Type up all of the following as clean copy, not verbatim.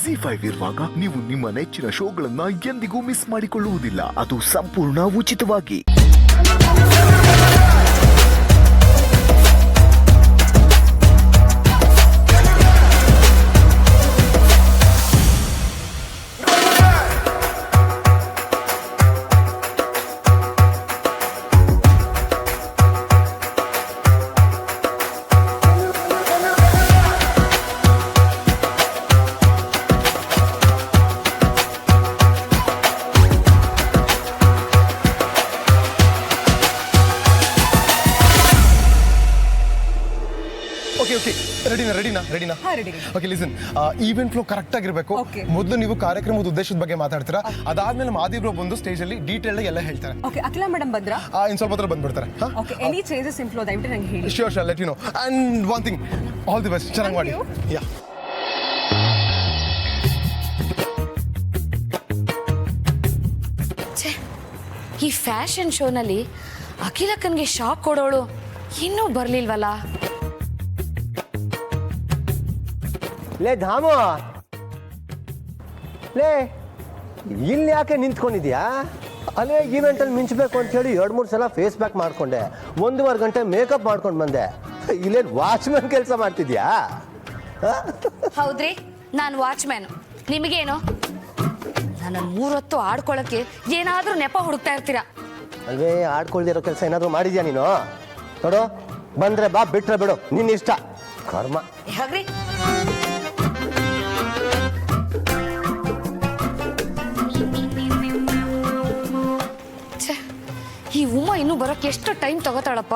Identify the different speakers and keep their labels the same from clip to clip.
Speaker 1: ZEE5 ಇರುವಾಗ ನೀವು ನಿಮ್ಮ ನೆಚ್ಚಿನ ಶೋಗಳನ್ನ ಎಂದಿಗೂ ಮಿಸ್ ಮಾಡಿಕೊಳ್ಳುವುದಿಲ್ಲ. ಅದು ಸಂಪೂರ್ಣ ಉಚಿತವಾಗಿ.
Speaker 2: ರೆಡಿನಾ okay listen event flow correct ಆಗಿರಬೇಕು. ಮೊದಲು ನೀವು ಕಾರ್ಯಕ್ರಮದ ಉದ್ದೇಶದ ಬಗ್ಗೆ ಮಾತಾಡ್ತೀರಾ, ಅದಾದ್ಮೇಲೆ ಮಾದಿ ಬ್ರೋ ಬಂದು ಸ್ಟೇಜ್ ಅಲ್ಲಿ ಡೀಟೇಲ್ ಆಗಿ ಎಲ್ಲ ಹೇಳ್ತಾರೆ.
Speaker 3: ಓಕೆ, ಅಖಿಲ ಮೇಡಂ ಬಂದ್ರಾ?
Speaker 2: ಇನ್ ಸ್ವಲ್ಪ ಹೊತ್ತು ಬಂದ್ಬಿಡ್ತಾರೆ.
Speaker 3: Okay, any changes in flow ದಯವಿಟ್ಟು ನನಗೆ ಹೇಳಿ.
Speaker 2: Sure let you know. And one thing, all the best, ಚೆನ್ನಾಗಿ ಮಾಡಿ. ಯಾ
Speaker 4: ಈ ಫ್ಯಾಷನ್ ಶೋನಲ್ಲಿ ಅಖಿಲಕ್ಕನ್ಗೆ ಶಾಕ್ ಕೊಡೋಳು ಇನ್ನೂ ಬರ್ಲಿಲ್ವಲ್ಲ.
Speaker 5: ಲೇ ಧಾಮ, ಲೇ ಇಲ್ಲಿ ಯಾಕೆ ನಿಂತ್ಕೊಂಡಿದ್ಯಾ? ಅಲ್ಲೇ ಈವೆಂಟಲ್ಲಿ ಮಿಂಚಬೇಕು ಅಂತ ಹೇಳಿ 2-3 ಸಲ ಫೇಸ್ ಪ್ಯಾಕ್ ಮಾಡಿಕೊಂಡೆ, 1.5 ಗಂಟೆ ಮೇಕಪ್ ಮಾಡ್ಕೊಂಡು ಬಂದೆ. ಇಲ್ಲೇನು ವಾಚ್ಮ್ಯಾನ್ ಕೆಲಸ ಮಾಡ್ತಿದ್ಯಾ?
Speaker 4: ಹೌದ್ರಿ, ನಾನು ವಾಚ್ಮ್ಯಾನ್. ನಿಮಗೇನು? ನಾನು 3 ಹೊತ್ತು ಆಡ್ಕೊಳಕ್ಕೆ ಏನಾದ್ರೂ ನೆಪ ಹುಡುಕ್ತಾ ಇರ್ತೀರಾ
Speaker 5: ಅಲ್ವೇ? ಆಡ್ಕೊಳ್ದಿರೋ ಕೆಲಸ ಏನಾದರೂ ಮಾಡಿದ್ಯಾ ನೀನು? ನೋಡು, ಬಂದ್ರೆ ಬಾ, ಬಿಟ್ರೆ ಬಿಡು, ನಿನ್ನ ಇಷ್ಟ. ಕರ್ಮ.
Speaker 4: ಹಾಗ್ರಿ, ಈ ಉಮ್ಮ ಇನ್ನು ಬರೋಕ್ಕೆ ಎಷ್ಟು ಟೈಮ್ ತಗೋತಾಳಪ್ಪ.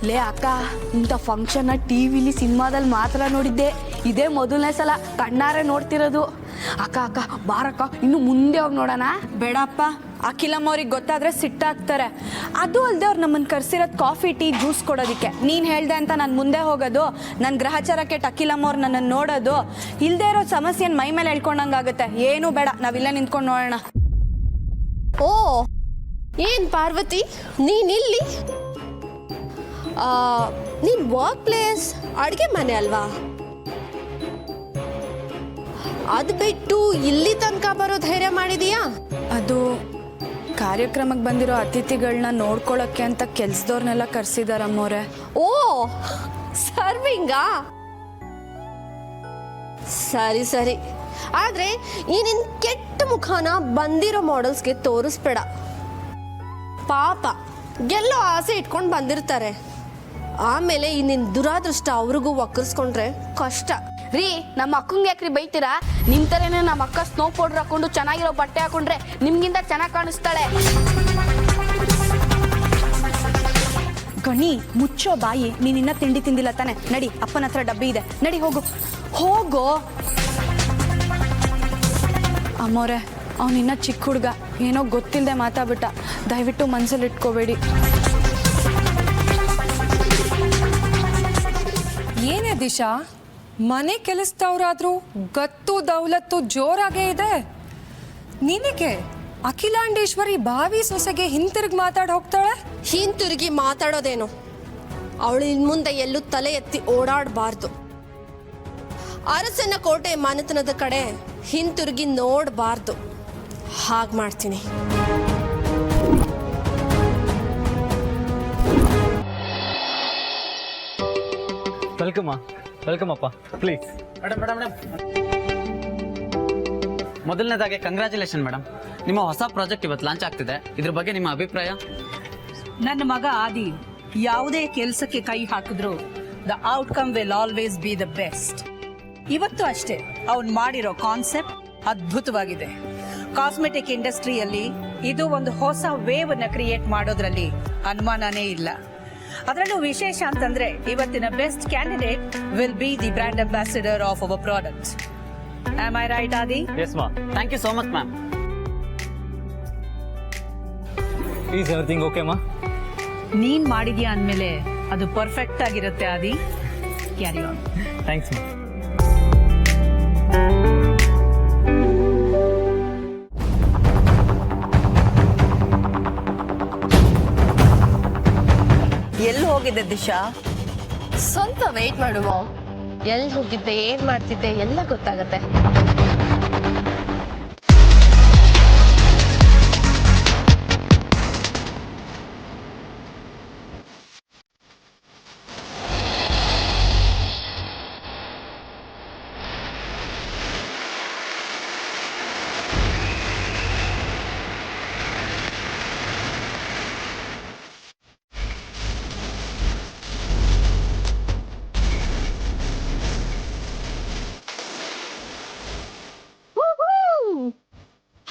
Speaker 4: ಲೇ ಅಕ್ಕ, ಇಂಥ ಫಂಕ್ಷನ್ ಟಿವಿಲಿ ಸಿನಿಮಾದಲ್ಲಿ ಮಾತ್ರ ನೋಡಿದ್ದೆ, ಇದೇ ಮೊದಲನೇ ಸಲ ಕಣ್ಣಾರೆ ನೋಡ್ತಿರೋದು. ಅಕ್ಕ ಅಕ್ಕ ಬಾರಕ್ಕ, ಇನ್ನು ಮುಂದೆ ಹೋಗಿ ನೋಡೋಣ.
Speaker 3: ಬೇಡಪ್ಪ, ಅಖಿಲಮ್ಮ ಅವ್ರಿಗೆ ಗೊತ್ತಾದ್ರೆ ಸಿಟ್ಟಾಗ್ತಾರೆ. ಅದು ಅಲ್ಲದೆ ಅವ್ರು ನಮ್ಮನ್ನು ಕರ್ಸಿರೋದು ಕಾಫಿ ಟೀ ಜ್ಯೂಸ್ ಕೊಡೋದಕ್ಕೆ. ನೀನು ಹೇಳ್ದೆ ಅಂತ ನಾನು ಮುಂದೆ ಹೋಗೋದು, ನನ್ನ ಗ್ರಹಚಾರಕ್ಕೆ ಅಖಿಲಮ್ಮ ಅವ್ರು ನನ್ನನ್ನು ನೋಡೋದು, ಇಲ್ಲದೆ ಇರೋ ಸಮಸ್ಯೆನ ಮೈ ಮೇಲೆ ಹೇಳ್ಕೊಂಡಂಗಾಗುತ್ತೆ. ಏನೂ ಬೇಡ, ನಾವಿಲ್ಲೇ ನಿಂತ್ಕೊಂಡು ನೋಡೋಣ.
Speaker 6: ಓ, ಏನ್ ಪಾರ್ವತಿ ನೀನಿಲ್ಲಿ? ನಿನ್ ವರ್ಕ್ ಪ್ಲೇಸ್ ಅಡುಗೆ ಮನೆ ಅಲ್ವಾ? ಅದು ಬಿಟ್ಟು ಇಲ್ಲಿ ತನಕ ಬರೋ ಧೈರ್ಯ ಮಾಡಿದೀಯಾ?
Speaker 3: ಅದು ಕಾರ್ಯಕ್ರಮಕ್ಕೆ ಬಂದಿರೋ ಅತಿಥಿಗಳನ್ನ ನೋಡ್ಕೊಳ್ಳೋಕ್ಕೆ ಅಂತ ಕೆಲ್ಸದವ್ರನ್ನೆಲ್ಲ ಕರ್ಸಿದಾರಮ್ಮವ್ರೆ.
Speaker 6: ಓ, ಸರ್ವಿಂಗಾ? ಸರಿ ಸರಿ. ಆದ್ರೆ ಈ ನಿನ್ ಕೆಟ್ಟ ಮುಖನ ಬಂದಿರೋ ಮಾಡೆಲ್ಸ್ಗೆ ತೋರಿಸ್ಬೇಡ. ಪಾಪ ಗೆಲ್ಲೋ ಆಸೆ ಇಟ್ಕೊಂಡು ಬಂದಿರ್ತಾರೆ, ಆಮೇಲೆ ಈ ನಿನ್ ದುರಾದೃಷ್ಟ ಅವ್ರಿಗೂ ಒಕ್ಕರ್ಸ್ಕೊಂಡ್ರೆ ಕಷ್ಟ.
Speaker 4: ರೀ, ನಮ್ಮ ಅಕ್ಕಂಗೆ ಯಾಕ್ರಿ ಬೈತೀರಾ? ನಿಮ್ ತರನೇ ನಮ್ಮ ಅಕ್ಕ ಸ್ನೋ ಪೌಡರ್ ಹಾಕೊಂಡು ಚೆನ್ನಾಗಿರೋ ಬಟ್ಟೆ ಹಾಕೊಂಡ್ರೆ ನಿಮ್ಗಿಂತ ಚೆನ್ನಾಗಿ ಕಾಣಿಸ್ತಾಳೆ.
Speaker 3: ಗಣಿ, ಮುಚ್ಚೋ ಬಾಯಿ. ನೀನಿನ್ನ ತಿಂಡಿ ತಿಂದಿಲ್ಲ ತಾನೆ? ನಡಿ, ಅಪ್ಪನ ಹತ್ರ ಡಬ್ಬಿ ಇದೆ, ನಡಿ ಹೋಗು ಹೋಗೋ. ಅಮ್ಮೋರೆ, ಅವನಿನ್ನ ಚಿಕ್ಕ ಹುಡುಗ, ಏನೋ ಗೊತ್ತಿಲ್ಲದೆ ಮಾತಾಡ್ಬಿಟ್ಟ, ದಯವಿಟ್ಟು ಮನ್ಸಲ್ಲಿ ಇಟ್ಕೋಬೇಡಿ.
Speaker 7: ಏನೇ ದಿಶಾ, ಮನೆ ಕೆಲಸದವ್ರಾದ್ರೂ ಗತ್ತು ದೌಲತ್ತು ಜೋರಾಗೇ ಇದೆ. ನಿನಗೆ ಅಖಿಲಾಂಡೇಶ್ವರಿ ಭಾವಿ ಸೊಸೆಗೆ ಹಿಂತಿರುಗಿ ಮಾತಾಡಿ ಹೋಗ್ತಾಳೆ.
Speaker 6: ಹಿಂತಿರುಗಿ ಮಾತಾಡೋದೇನು? ಅವಳು ಇನ್ ಮುಂದೆ ಎಲ್ಲೂ ತಲೆ ಎತ್ತಿ ಓಡಾಡಬಾರ್ದು. ಅರಸನ ಕೋಟೆ ಮನೆತನದ ಕಡೆ ಹಿಂತಿರುಗಿ ನೋಡಬಾರ್ದು. ಹಾಗೆ ಮಾಡ್ತೀನಿ.
Speaker 8: ವೆಲ್ಕಮ್ ಅಪ್ಪ, ಪ್ಲೀಸ್. ಮೇಡಮ್ ಮೊದಲನೇದಾಗಿ ಕಂಗ್ರ್ಯಾಚುಲೇಷನ್ ಮೇಡಮ್. ನಿಮ್ಮ ಹೊಸ ಪ್ರಾಜೆಕ್ಟ್ ಇವತ್ತು ಲಾಂಚ್ ಆಗ್ತಿದೆ, ಇದ್ರ ಬಗ್ಗೆ ನಿಮ್ಮ ಅಭಿಪ್ರಾಯ?
Speaker 9: ನನ್ನ ಮಗ ಆದಿ ಯಾವುದೇ ಕೆಲಸಕ್ಕೆ ಕೈ ಹಾಕಿದ್ರು the outcome will always B the best. ಇವತ್ತು ಅಷ್ಟೇ ಅವನು ಮಾಡಿರೋ ಕಾನ್ಸೆಪ್ಟ್ ಅದ್ಭುತವಾಗಿದೆ. ಕಾಸ್ಮೆಟಿಕ್ ಇಂಡಸ್ಟ್ರಿಯಲ್ಲಿ ಇದು ಒಂದು ಹೊಸ ವೇವ್ ಅನ್ನ ಕ್ರಿಯೇಟ್ ಮಾಡೋದ್ರಲ್ಲಿ ಅನುಮಾನನೇ ಇಲ್ಲ. ಅದರಲ್ಲೂ ವಿಶೇಷ ಅಂತಂದ್ರೆ ಇವತ್ತಿನ best candidate will be the brand ambassador of our product. Am I right ಆದಿ?
Speaker 8: ಎಸ್ ಮಾ. Thank you so much ma'am. Is everything okay ಮಾ?
Speaker 9: ನೀನ್ ಮಾಡಿದ್ಯಾ ಅಂದ್ಮೇಲೆ ಅದು ಪರ್ಫೆಕ್ಟ್ ಆಗಿರುತ್ತೆ ಆದಿ. Carry on.
Speaker 8: ಥ್ಯಾಂಕ್ಸ್ ಮಾ.
Speaker 9: ಎಲ್ಲಿ ಹೋಗಿದ್ದೆ ದಿಶಾ?
Speaker 6: ಸ್ವಲ್ಪ ವೇಟ್ ಮಾಡು ಮಾಮ್. ಎಲ್ಲಿ ಹೋಗಿದ್ದೆ ಏನ್ ಮಾಡ್ತಿದ್ದೆ ಎಲ್ಲ ಗೊತ್ತಾಗತ್ತೆ.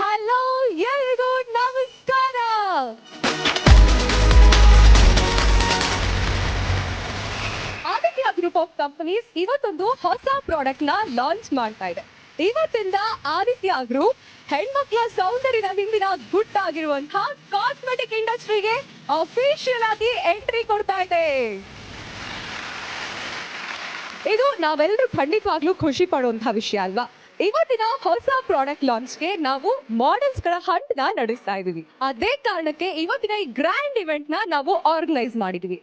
Speaker 4: ಹಲೋ ಎಲ್ರಿಗೂ ನಮಸ್ಕಾರ. ಆದಿತ್ಯ ಗ್ರೂಪ್ ಆಫ್ ಕಂಪನೀಸ್ ಇವತ್ತೊಂದು ಹೊಸ ಪ್ರಾಡಕ್ಟ್ ನ ಲಾಂಚ್ ಮಾಡ್ತಾ ಇದೆ. ಇವತ್ತಿಂದ ಆದಿತ್ಯ ಗ್ರೂಪ್ ಹೆಣ್ಮಕ್ಳ ಸೌಂದರ್ಯದ ಹಿಂದಿನ ಗುಟ್ಟಾಗಿರುವಂತಹ ಕಾಸ್ಮೆಟಿಕ್ ಇಂಡಸ್ಟ್ರಿಗೆ ಅಫಿಷಿಯಲ್ ಆಗಿ ಎಂಟ್ರಿ ಕೊಡ್ತಾ ಇದೆ. ಇದು ನಾವೆಲ್ಲರೂ ಖಂಡಿತವಾಗ್ಲೂ ಖುಷಿ ಪಡುವಂತಹ ವಿಷಯ ಅಲ್ವಾ? ಇವತ್ತಿನ ಹೊಸ ಪ್ರಾಡಕ್ಟ್ ಲಾಂಚ್ಗೆ ನಾವು ಮಾಡೆಲ್ಸ್ ಗಳ ಹಂಟ್ ನ ನಡೆಸ್ತಾ ಇದೀವಿ. ಅದೇ ಕಾರಣಕ್ಕೆ ಇವತ್ತಿನ ಈ ಗ್ರ್ಯಾಂಡ್ ಇವೆಂಟ್ ನ ನಾವು ಆರ್ಗನೈಸ್ ಮಾಡಿದೀವಿ.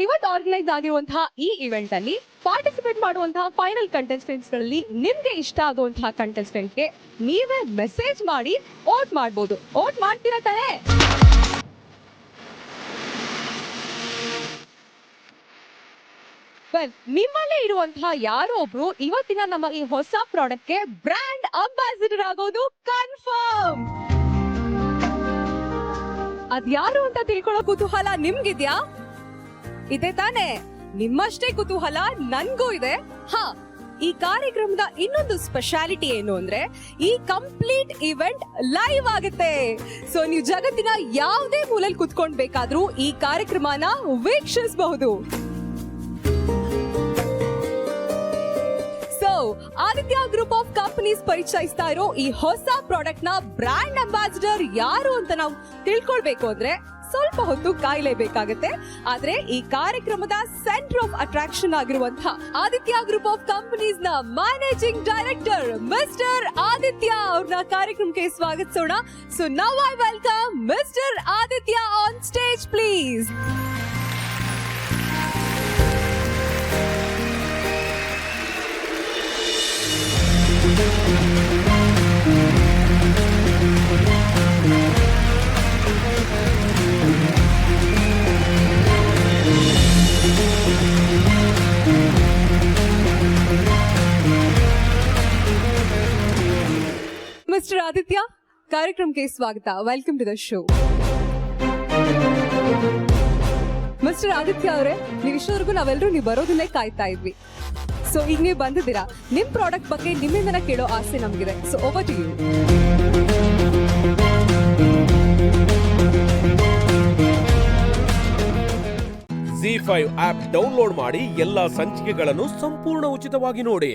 Speaker 4: ಇವತ್ತು ಆರ್ಗನೈಸ್ ಆಗಿರುವಂತಹ ಈ ಇವೆಂಟ್ ಅಲ್ಲಿ ಪಾರ್ಟಿಸಿಪೇಟ್ ಮಾಡುವಂತಹ ಫೈನಲ್ ಕಂಟೆಸ್ಟೆಂಟ್ಸ್ ಗಳಲ್ಲಿ ನಿಮ್ಗೆ ಇಷ್ಟ ಆಗುವಂತಹ ಕಂಟೆಸ್ಟೆಂಟ್ಗೆ ನೀವೇ ಮೆಸೇಜ್ ಮಾಡಿ ವೋಟ್ ಮಾಡಬಹುದು. ವೋಟ್ ಮಾಡ್ತೀರಾ ತಾನೇ? ನಿಮ್ಮಲ್ಲೇ ಇರುವಂತಹ ಯಾರೋ ಒಬ್ರು ಇವತ್ತಿನ ನಮ್ಮ ಈ ಹೊಸ ಪ್ರಾಡಕ್ಟ್ ಗೆ ಬ್ರ್ಯಾಂಡ್ ಅಂಬಾಸಿಡರ್ ಆಗೋದು ಕನ್ಫರ್ಮ್. ಅದ್ಯಾರು ಅಂತ ತಿಳ್ಕೊಳ್ಳೋ ಕುತೂಹಲ ನಿಮ್ಗಿದ್ಯಾ? ಇದೆ ತಾನೇ? ನಿಮ್ಮಷ್ಟೇ ಕುತೂಹಲ ನನ್ಗೂ ಇದೆ. ಹಾ, ಈ ಕಾರ್ಯಕ್ರಮದ ಇನ್ನೊಂದು ಸ್ಪೆಷಾಲಿಟಿ ಏನು ಅಂದ್ರೆ ಈ ಕಂಪ್ಲೀಟ್ ಇವೆಂಟ್ ಲೈವ್ ಆಗುತ್ತೆ. ಸೊ ನೀವು ಜಗತ್ತಿನ ಯಾವುದೇ ಮೂಲೆಯಲ್ಲಿ ಕುತ್ಕೊಂಡ್ ಬೇಕಾದ್ರೂ ಈ ಕಾರ್ಯಕ್ರಮನ ವೀಕ್ಷಿಸಬಹುದು. ಆದಿತ್ಯ ಗ್ರೂಪ್ ಆಫ್ ಕಂಪನೀಸ್ ಪರಿಚಯಿಸ್ತಾ ಇರೋ ಈ ಹೊಸ ಪ್ರಾಡಕ್ಟ್ ನ ಬ್ರ್ಯಾಂಡ್ ಅಂಬಾಸಿಡರ್ ಯಾರು ಅಂತ ನಾವು ತಿಳ್ಕೊಳ್ಬೇಕು ಅಂದ್ರೆ ಸ್ವಲ್ಪ ಹೊತ್ತು ಕಾಯಲೇಬೇಕಾಗತ್ತೆ. ಆದ್ರೆ ಈ ಕಾರ್ಯಕ್ರಮದ ಸೆಂಟರ್ ಆಫ್ ಅಟ್ರಾಕ್ಷನ್ ಆಗಿರುವಂತಹ ಆದಿತ್ಯ ಗ್ರೂಪ್ ಆಫ್ ಕಂಪನೀಸ್ ನ ಮ್ಯಾನೇಜಿಂಗ್ ಡೈರೆಕ್ಟರ್ ಮಿಸ್ಟರ್ ಆದಿತ್ಯ ಅವ್ರನ್ನ ಕಾರ್ಯಕ್ರಮಕ್ಕೆ ಸ್ವಾಗತಿಸೋಣ. So now I welcome mister Aditya on stage please. Mister Aditya, ಕಾರ್ಯಕ್ರಮಕ್ಕೆ ಸ್ವಾಗತ. Welcome to the show. Mister Aditya ಅವರೇ, ನೀವು ಇಷ್ಟವರೆಗೂ ನಾವೆಲ್ಲರೂ ನೀವು ಬರೋದನ್ನೇ ಕಾಯ್ತಾ ಇದ್ವಿ. ಸೊ ಈಗ ನೀವು ಬಂದಿದ್ದೀರಾ. ನಿಮ್ ಪ್ರಾಡಕ್ಟ್ ಬಗ್ಗೆ ನಿಮ್ಮಿಂದನ ಕೇಳೋ ಆಸೆ ನಮಗಿದೆ. So over to you.
Speaker 10: ZEE5 app download ಮಾಡಿ ಎಲ್ಲಾ ಸಂಚಿಕೆಗಳನ್ನು ಸಂಪೂರ್ಣ ಉಚಿತವಾಗಿ ನೋಡಿ.